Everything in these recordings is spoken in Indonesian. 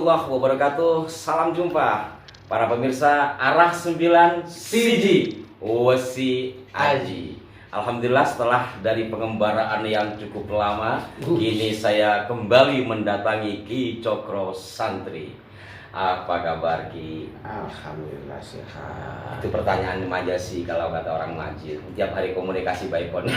warahmatullahi wabarakatuh. Salam jumpa para pemirsa Arah 9 Siji Wesi Aji. Alhamdulillah setelah dari pengembaraan yang cukup lama, kini saya kembali mendatangi Ki Cokro Santri. Apa kabar Ki? Alhamdulillah sehat. Itu pertanyaan manja sih kalau kata orang Majid. Tiap hari komunikasi by phone.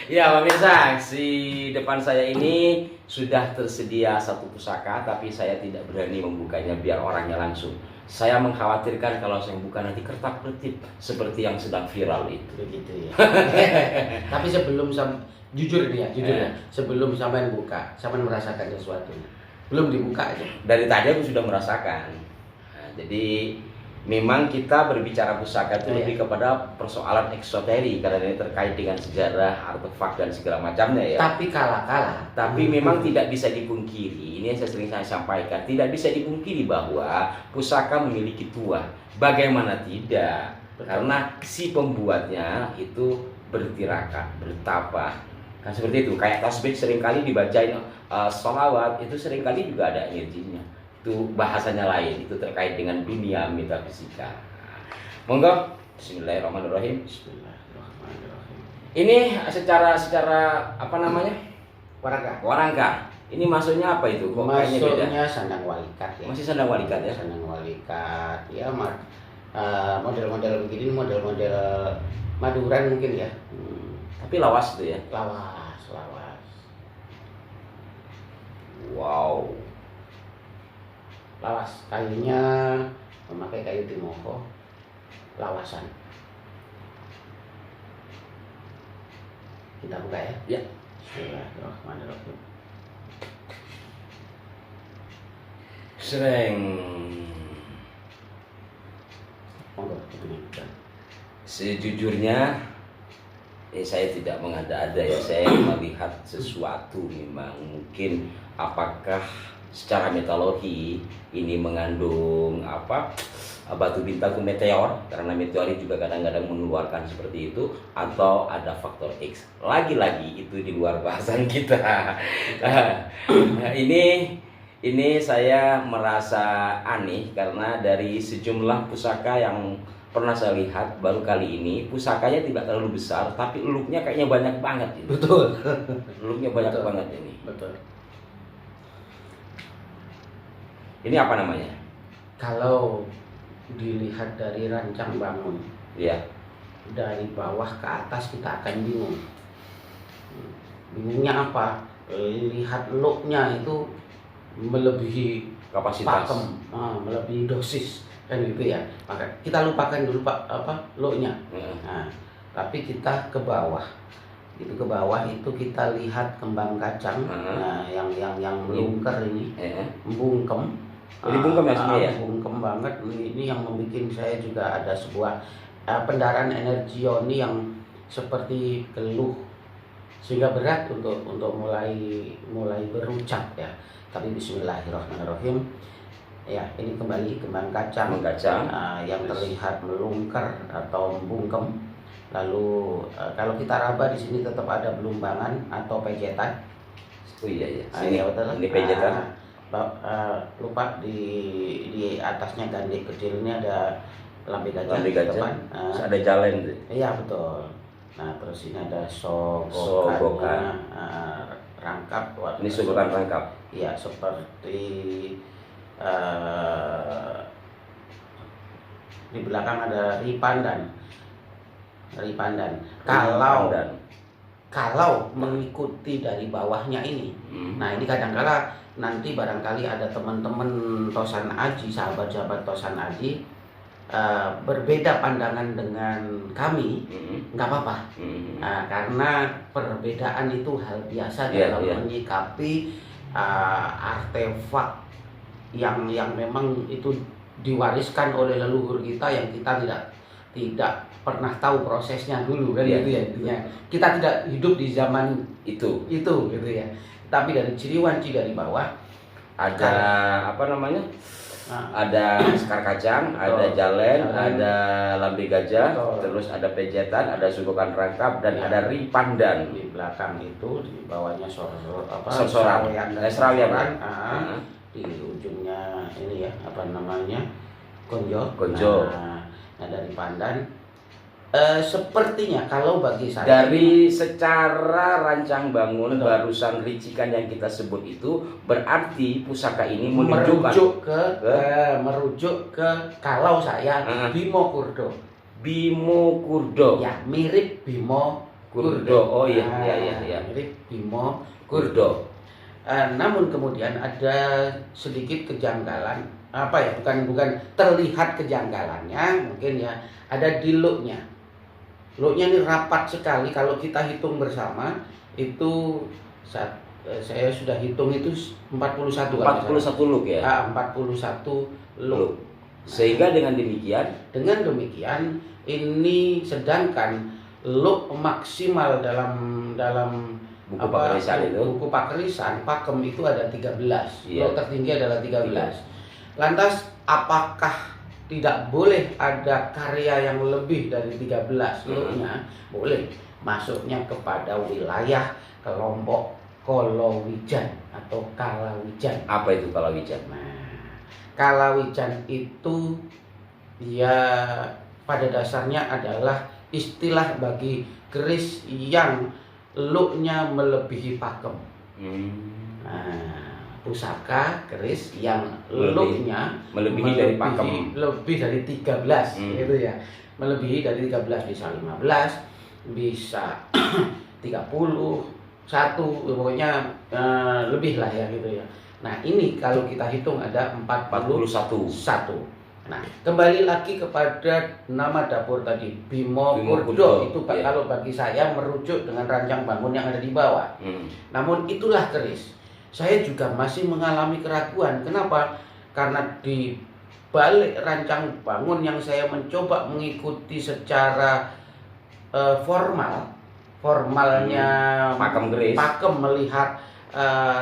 Ya pemirsa, di depan saya ini sudah tersedia satu pusaka, tapi saya tidak berani membukanya biar orangnya langsung. Saya mengkhawatirkan kalau saya buka nanti kertak-kertik seperti yang sedang viral itu. Begitu ya. Tapi sebelum jujur nih ya, sebelum sampean buka, sampean merasakan sesuatu. Belum dibuka aja. Dari tadi aku sudah merasakan. Nah, jadi memang kita berbicara pusaka itu lebih kepada persoalan eksoteri karena ini terkait dengan sejarah, artefak dan segala macamnya ya. Tapi Tapi memang tidak bisa dipungkiri, ini yang saya sampaikan, tidak bisa dipungkiri bahwa pusaka memiliki tuah. Bagaimana tidak? Betul. Karena si pembuatnya itu bertirakat, bertapa. Kan seperti itu, kayak tasbih seringkali dibacain sholawat, itu seringkali juga ada energinya. Itu bahasanya lain, itu terkait dengan dunia metafisika. Monggo, Bismillahirrahmanirrahim. Bismillahirrahmanirrahim. Ini secara apa namanya? Warangka. Ini maksudnya apa itu? Kok kayaknya beda? Maksudnya sandang walikat ya. Masih sandang walikat ya? Sandang walikat. Ya, model-model begini, model-model Maduran mungkin ya. Tapi lawas itu ya? Lawas. Wow. Lawas, kayunya memakai kayu timoko, lawasan. Kita buka ya. Ya. Bismillahirrahmanirrahim. Sering. Monggo dibuka. Sejujurnya, saya tidak mengada-ada ya. Saya melihat sesuatu memang mungkin apakah secara meteorologi ini mengandung batu bintang itu meteor, karena meteor juga kadang-kadang mengeluarkan seperti itu, atau ada faktor X. Lagi-lagi itu di luar bahasan kita. Ini saya merasa aneh karena dari sejumlah pusaka yang pernah saya lihat baru kali ini, pusakanya tidak terlalu besar tapi looknya kayaknya banyak banget ini. Betul. Looknya banyak banget ini. Betul. Ini apa namanya? Kalau dilihat dari rancang bangun, Ya. dari bawah ke atas kita akan bingung. Bingungnya apa? Lihat looknya itu melebihi Kapasitas. pakem, melebihi dosis kan gitu ya. Maka kita lupakan dulu looknya. Nah, tapi kita ke bawah. Itu ke bawah itu kita lihat kembang kacang, nah, yang melungker ini, membungkem. Jadi bungkem ya sebenarnya ya? Bungkem banget. Ini yang membuat saya juga ada sebuah pendarahan energi yoni yang seperti keluh, sehingga berat untuk mulai berucap ya. Tapi Bismillahirrahmanirrahim. Ya, ini kembali kembang kacang yang terlihat melungker atau membungkem. Lalu kalau kita raba di sini tetap ada belumbangan atau pejetan. Oh iya. Sini ini pejetan. Lupa di atasnya gandeng kecil ini ada lambe gajah. Depan. Ada jalan. Iya betul. Nah terus ini ada sogokan. Rangkap. Ini sogokan rangkap. Iya seperti di belakang ada ripandan. Kalau mengikuti dari bawahnya ini, nah ini kadang-kala nanti barangkali ada teman-teman Tosan Aji, sahabat-sahabat Tosan Aji berbeda pandangan dengan kami, nggak apa-apa. Nah, karena perbedaan itu hal biasa dalam menyikapi artefak yang memang itu diwariskan oleh leluhur kita yang kita tidak pernah tahu prosesnya dulu kan gitu ya intinya. Kita tidak hidup di zaman itu gitu ya. Tapi dari ciri wanci dari bawah ada ada sekar kacang, ada jalen, ada lambe gajah, Betul. terus ada pejetan, ada sugukan rangkap, dan Ya. ada ripandan. Di belakang itu di bawahnya Sorsoran. Serawian. Di ujungnya ini ya apa namanya konjo. Konjo. Nah dari pandan sepertinya kalau bagi saya Dari secara rancang bangun Betul. barusan ricikan yang kita sebut itu berarti pusaka ini menunjukkan merujuk ke kalau saya Bimo Kurdo. Bimo Kurdo. Ya mirip Bimo Kurdo. Oh iya, iya. Mirip Bimo Kurdo. Namun kemudian ada sedikit kejanggalan, apa ya, bukan terlihat kejanggalannya, mungkin ya ada di looknya. Looknya ini rapat sekali, kalau kita hitung bersama itu saya sudah hitung itu 41 look ya. 41 look. Sehingga dengan demikian ini sedangkan look maksimal dalam buku pakerisan itu, buku pakerisan pakem itu ada 13. Iya. Look tertinggi adalah 13. Lantas apakah tidak boleh ada karya yang lebih dari 13 looknya? Boleh. Masuknya kepada wilayah kelompok Kolowijan atau Kalawijan. Apa itu Kalawijan? Nah, Kalawijan itu ya pada dasarnya adalah istilah bagi keris yang looknya melebihi pakem. Nah, pusaka keris yang looknya melebihi dari pakem, lebih dari 13 gitu ya. Melebihi dari 13, bisa 15, bisa 31, pokoknya lebih lah ya gitu ya. Nah, ini kalau kita hitung ada 41. Nah, kembali lagi kepada nama dapur tadi, Bimo Kurdo. Itu iya. kalau bagi saya merujuk dengan rancang bangun yang ada di bawah. Namun itulah keris. Saya juga masih mengalami keraguan. Kenapa? Karena di balik rancang bangun yang saya mencoba mengikuti secara formalnya pakem melihat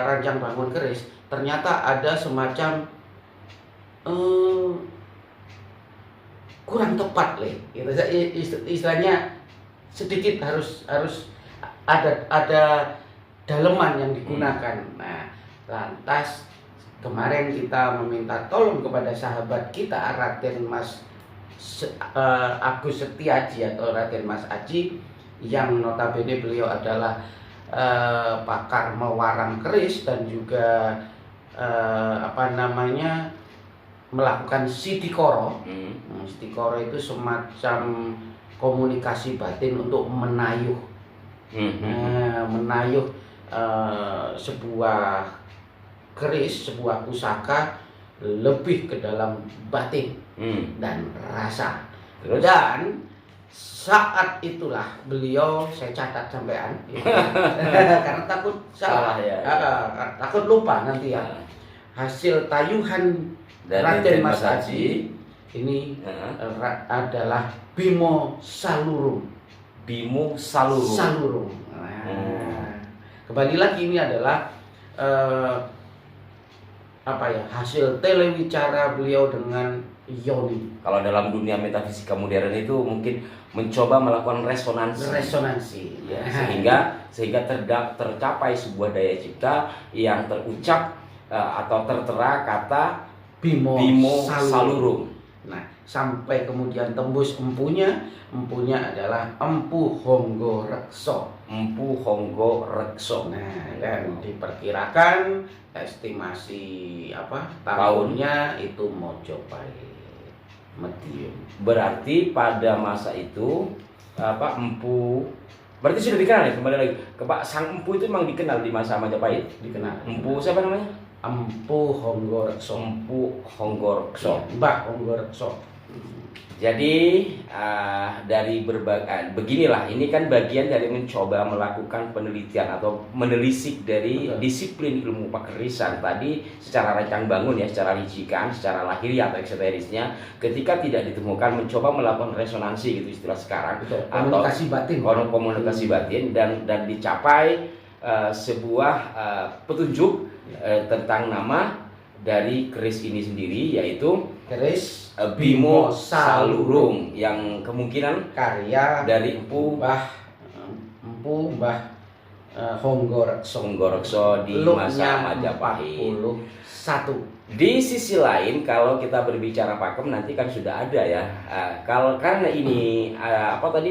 rancang bangun keris, ternyata ada semacam kurang tepat gitu. Istilahnya sedikit harus ada daleman yang digunakan. Nah, lantas kemarin kita meminta tolong kepada sahabat kita Raden Mas Agus Setiaji atau Raden Mas Aji, yang notabene beliau adalah pakar mewarang keris dan juga melakukan sitikoro. Sitikoro itu semacam komunikasi batin untuk menayuh sebuah keris, sebuah pusaka lebih ke dalam batin dan rasa. Dan saat itulah beliau, saya catat sampean karena takut salah ya. Takut lupa nanti ya. Hasil tayuhan Raden Mas Aji ini adalah Bimo Salurung. Bimo Salurung. Nah, kembali lagi ini adalah hasil telewicara beliau dengan Yoni. Kalau dalam dunia metafisika modern itu mungkin mencoba melakukan resonansi ya, sehingga tercapai sebuah daya cipta yang terucap atau tertera kata Bimo Salurung. Nah, sampai kemudian tembus empunya adalah Empu Honggo Rekso. Nah, dan diperkirakan estimasi tahunnya itu Mojopahit medium. Berarti pada masa itu Empu berarti sudah dikenal ya, kembali lagi ke Pak Sang Empu itu memang dikenal di masa Majapahit. Dikenal. Empu siapa namanya? Empu Honggo Rekso. Mbah Honggo Rekso. Jadi dari berbagai beginilah, ini kan bagian dari mencoba melakukan penelitian atau menelisik dari disiplin ilmu pakerisan tadi secara rancang bangun ya, secara ricikan, secara lahiriah atau eksoterisnya. Ketika tidak ditemukan, mencoba melakukan resonansi gitu istilah sekarang, komunikasi batin dan dicapai sebuah petunjuk tentang nama dari keris ini sendiri, yaitu keris Bimo Salurung, yang kemungkinan karya dari Empu Mbah Honggorekso di masa Majapahit. 41. Di sisi lain, kalau kita berbicara pakem nanti kan sudah ada ya. Kalau karena ini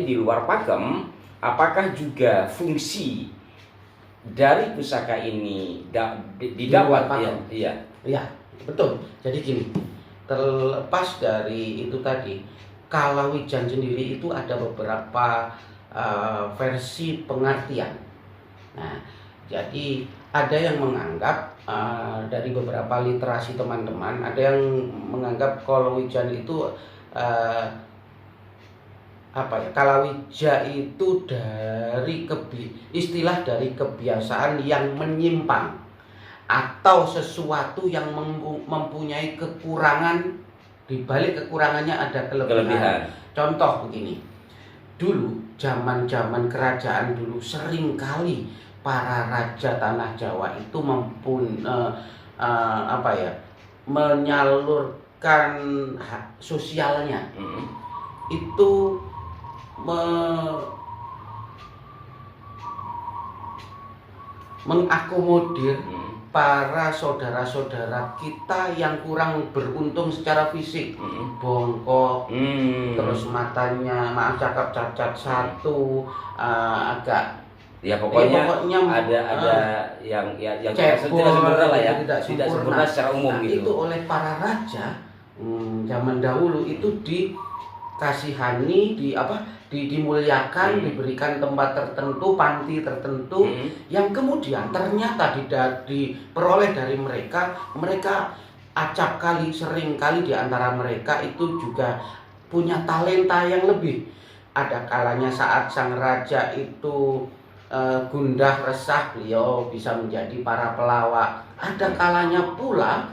di luar pakem, apakah juga fungsi dari pusaka ini didapat ya? Iya. Iya, betul. Jadi gini, terlepas dari itu tadi, Kalawijan sendiri itu ada beberapa versi pengertian. Nah, jadi ada yang menganggap dari beberapa literasi teman-teman, ada yang menganggap Kalawijan itu Kalawija itu dari istilah dari kebiasaan yang menyimpang atau sesuatu yang mempunyai kekurangan, di balik kekurangannya ada kelebihan. Contoh begini, dulu zaman kerajaan dulu sering kali para raja tanah Jawa itu menyalurkan hak sosialnya. Itu mengakomodir para saudara-saudara kita yang kurang beruntung secara fisik, bongkok, terus matanya cakap cacat satu, agak ya pokoknya ada yang tidak sempurna lah ya, tidak sempurna secara umum gitu. Itu oleh para raja zaman dahulu itu dikasihani, dimuliakan, diberikan tempat tertentu, panti tertentu, yang kemudian ternyata diperoleh dari mereka acap kali, sering kali di antara mereka itu juga punya talenta yang lebih. Ada kalanya saat sang raja itu gundah resah, beliau bisa menjadi para pelawak. Ada kalanya pula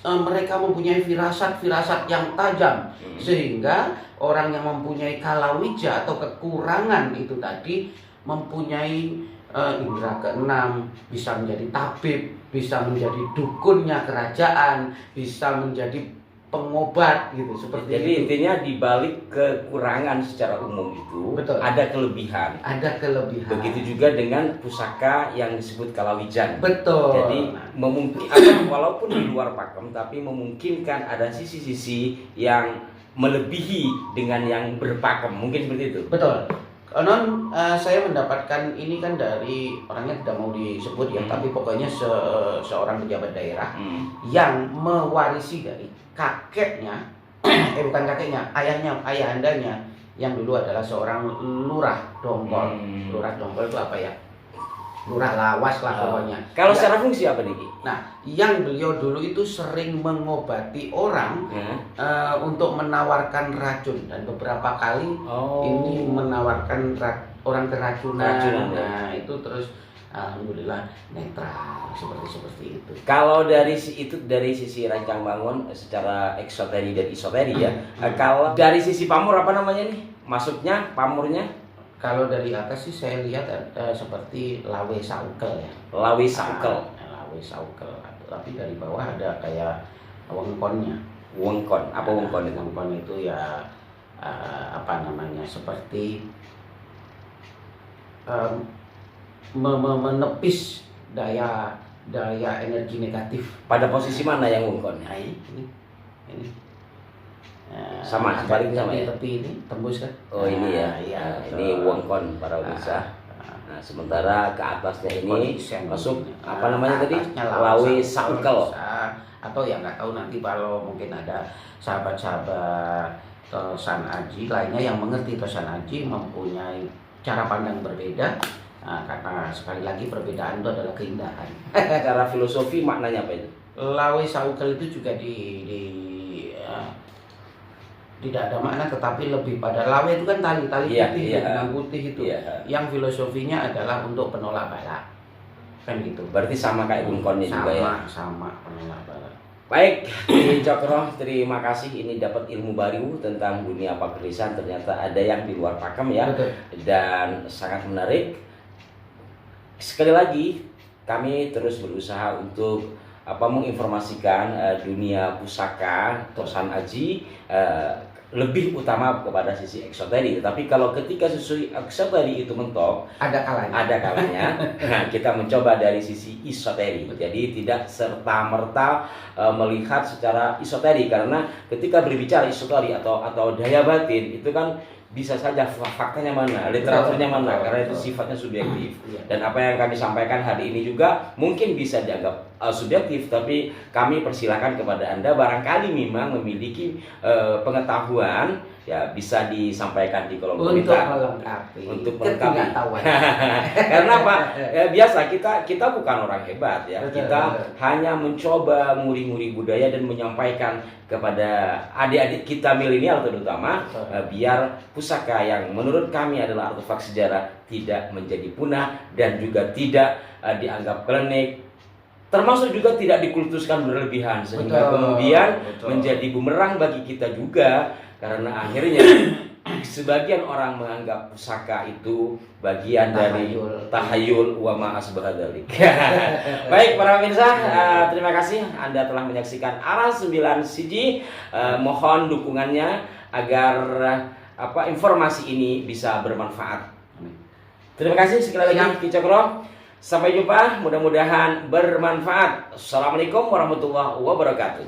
mereka mempunyai firasat yang tajam, sehingga orang yang mempunyai kalawija atau kekurangan itu tadi mempunyai indera keenam, bisa menjadi tabib, bisa menjadi dukunnya kerajaan, bisa menjadi pengobat gitu, seperti jadi itu. Intinya di balik kekurangan secara umum itu, betul, ada kelebihan. Begitu juga dengan pusaka yang disebut Kalawijan. Betul. Jadi walaupun di luar pakem, tapi memungkinkan ada sisi-sisi yang melebihi dengan yang berpakem, mungkin seperti itu. Betul. Konon saya mendapatkan ini kan dari orangnya tidak mau disebut ya, tapi pokoknya seorang pejabat daerah yang mewarisi dari kakeknya, bukan kakeknya, ayahandanya yang dulu adalah seorang lurah Dongkol. Lurah Dongkol itu apa ya? Lurah Lawas lah pokoknya. Kalau secara fungsi apa nih? Nah, yang beliau dulu itu sering mengobati orang untuk menawarkan racun, dan beberapa kali ini menawarkan orang keracunan. Nah, itu terus alhamdulillah netral seperti itu. Kalau dari sisi rancang bangun secara eksoteri dan isoteri ya. Kalau dari sisi pamor apa namanya nih? Maksudnya pamornya? Kalau dari atas sih saya lihat seperti lawe saukel ya. Lawe saukel. Lawe saukel. Tapi dari bawah ada kayak wengkonnya. Wengkon. Apa wengkon itu? Wengkon itu ya seperti menepis daya energi negatif. Pada posisi mana yang wengkon? Nah, ini. Sama sebaliknya sama ya. Tepi ini tembus kan? Oh ini ya. Iya, ini wengkon para pemirsa. Nah, sementara ke atasnya ini masuk apa namanya tadi? Lawe saukel. Atau ya nggak tahu, nanti kalau mungkin ada sahabat-sahabat Tosan Aji lainnya yang mengerti, Tosan Aji mempunyai cara pandang berbeda. Karena sekali lagi perbedaan itu adalah keindahan. Secara filosofi maknanya apa itu? Lawe saukel itu juga tidak ada makna, tetapi lebih pada lawe itu kan tali putih, benang putih itu. Yang filosofinya adalah untuk penolak bala, kan gitu. Berarti sama kayak wengkonnya juga ya? Sama penolak bala. Baik, Ki Cokro, terima kasih. Ini dapat ilmu baru tentang dunia pakerisan. Ternyata ada yang di luar pakem ya. Betul. Dan sangat menarik. Sekali lagi, kami terus berusaha untuk menginformasikan dunia pusaka Tosan Aji lebih utama kepada sisi eksoteri. Tapi kalau ketika sisi eksoteri itu mentok, Ada kalanya. nah, kita mencoba dari sisi isoteri. Jadi tidak serta-merta melihat secara isoteri, karena ketika berbicara isoteri atau daya batin itu kan bisa saja faktanya mana, literaturnya mana, karena itu sifatnya subjektif. Dan apa yang kami sampaikan hari ini juga mungkin bisa dianggap subjektif, tapi kami persilahkan kepada Anda barangkali memang memiliki pengetahuan, ya bisa disampaikan di kolom komentar untuk melengkapi. Karena apa? Ya, biasa kita bukan orang hebat ya. Kita hanya mencoba nguri-nguri budaya dan menyampaikan kepada adik-adik kita milenial terutama, biar pusaka yang menurut kami adalah artefak sejarah tidak menjadi punah dan juga tidak dianggap klinik, termasuk juga tidak dikultuskan berlebihan sehingga kemudian menjadi bumerang bagi kita juga, karena akhirnya sebagian orang menganggap pusaka itu bagian dari tahayul wa ma asbahadzalik. Baik para pemirsa, terima kasih Anda telah menyaksikan Aras 9 CG. Mohon dukungannya agar informasi ini bisa bermanfaat. Terima kasih sekali lagi Ki Cokro. Sampai jumpa, mudah-mudahan bermanfaat. Assalamualaikum warahmatullahi wabarakatuh.